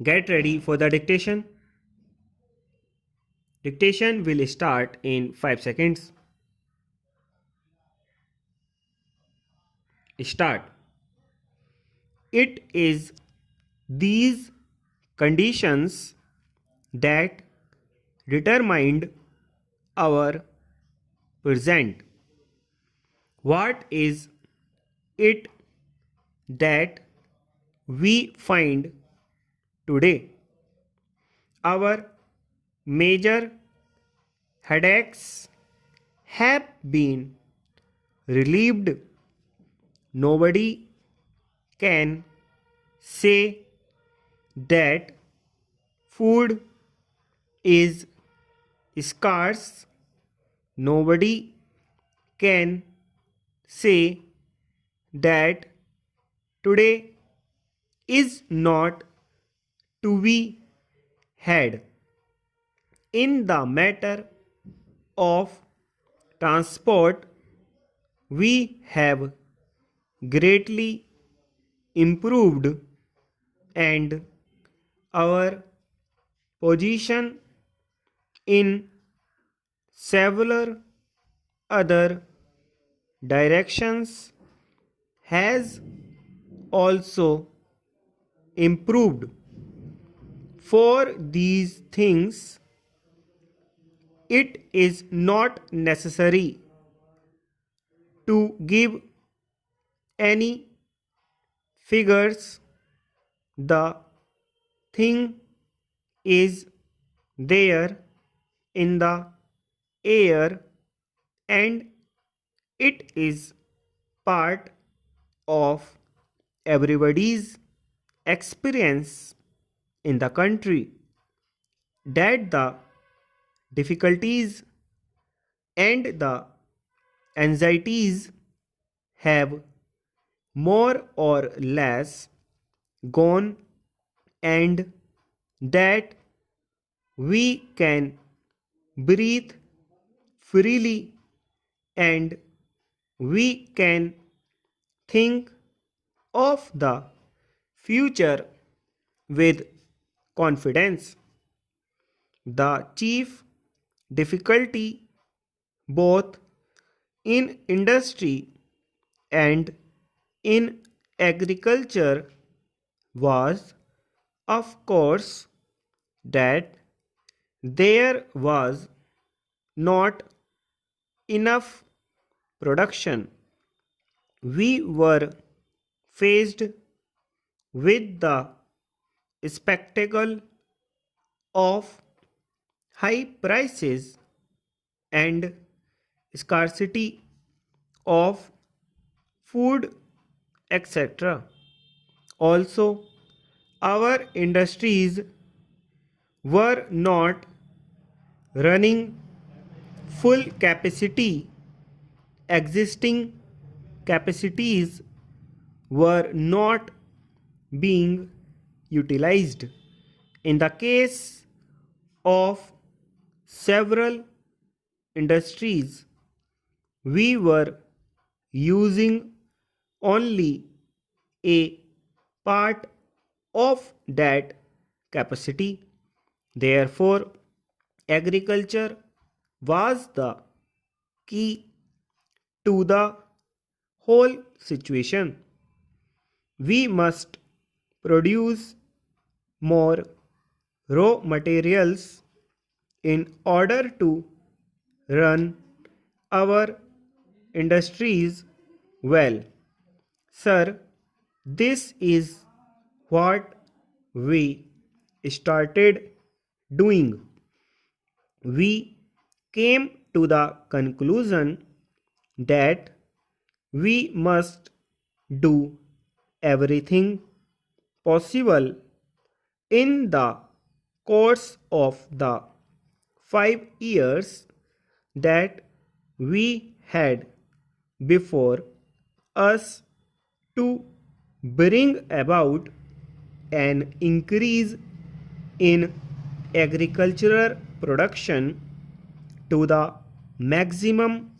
Get ready for the dictation. Dictation will start in 5 seconds. Start. It is these conditions that determined our present. What is it that we find today? Our major headaches have been relieved. Nobody can say that food is scarce. Nobody can say that today is not to be had. In the matter of transport, we have greatly improved, and our position in several other directions has also improved. For these things, it is not necessary to give any figures. The thing is there in the air, and it is part of everybody's experience in the country that the difficulties and the anxieties have more or less gone, and that we can breathe freely, and we can think of the future with confidence. The chief difficulty, both in industry and in agriculture, was, of course, that there was not enough production. We were faced with the spectacle of high prices and scarcity of food, etc. Also, our industries were not running full capacity. Existing capacities were not being utilized. In the case of several industries, we were using only a part of that capacity. Therefore, agriculture was the key to the whole situation. We must produce more raw materials in order to run our industries well. Sir, this is what we started doing. We came to the conclusion that we must do everything possible in the course of the 5 years that we had before us to bring about an increase in agricultural production to the maximum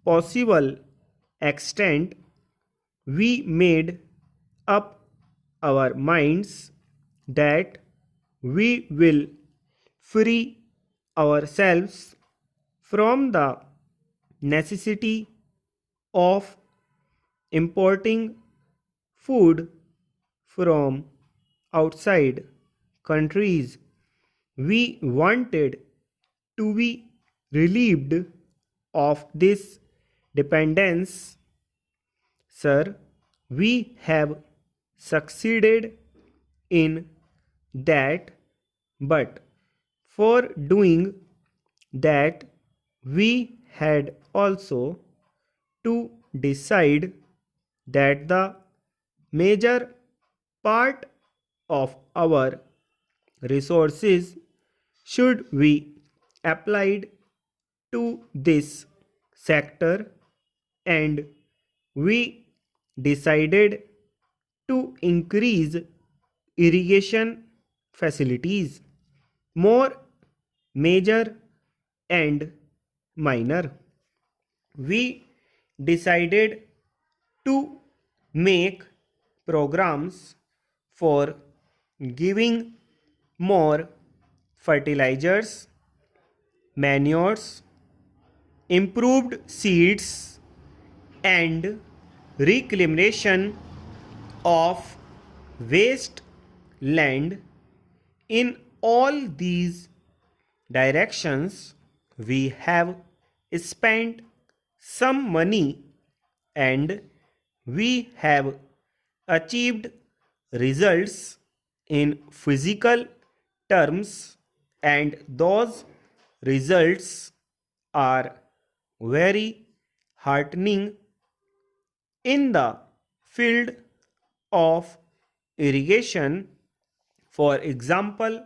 possible extent. We made up our minds that we will free ourselves from the necessity of importing food from outside countries. We wanted to be relieved of this dependence. Sir, we have succeeded in that, but for doing that, we had also to decide that the major part of our resources should be applied to this sector, and we decided to increase irrigation facilities, more major and minor. We decided to make programs for giving more fertilizers, manures, improved seeds, and reclamation of waste land. In all these directions, we have spent some money and we have achieved results in physical terms, and those results are very heartening. In the field of irrigation, for example,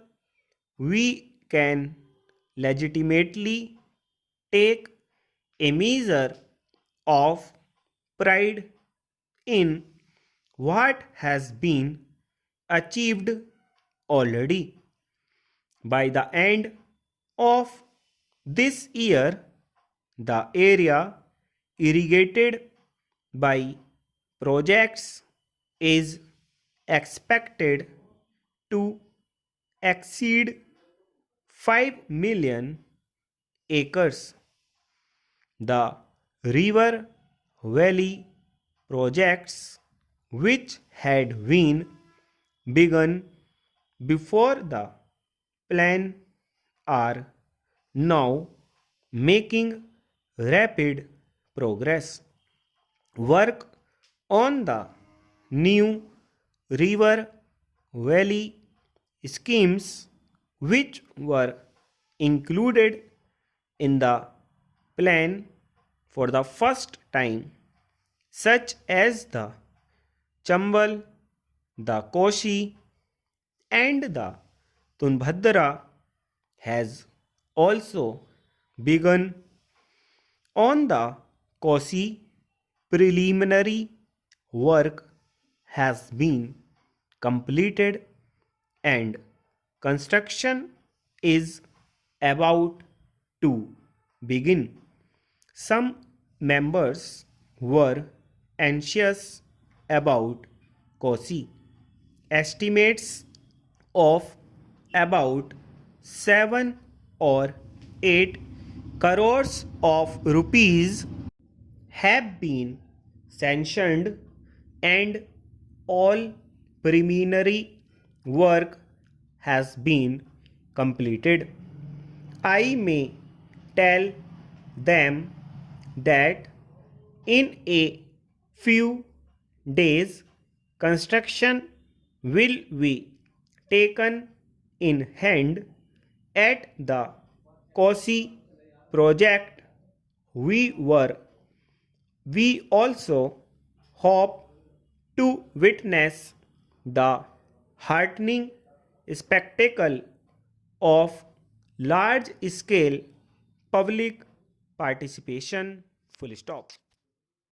we can legitimately take a measure of pride in what has been achieved already. By the end of this year, the area irrigated by projects is expected to exceed 5 million acres. The river valley projects, which had been begun before the plan, are now making rapid progress. Work on the new river valley schemes, which were included in the plan for the first time, such as the Chambal, the Koshi, and the Tunbhadra, has also begun. On the Kosi, preliminary work has been completed and construction is about to begin. Some members were anxious about Kosi. Estimates of about 7 or 8 crores of rupees have been sanctioned, and all preliminary work has been completed. I may tell them that in a few days construction will be taken in hand at the Kosi project. We also hope to witness the heartening spectacle of large scale public participation. Full stop.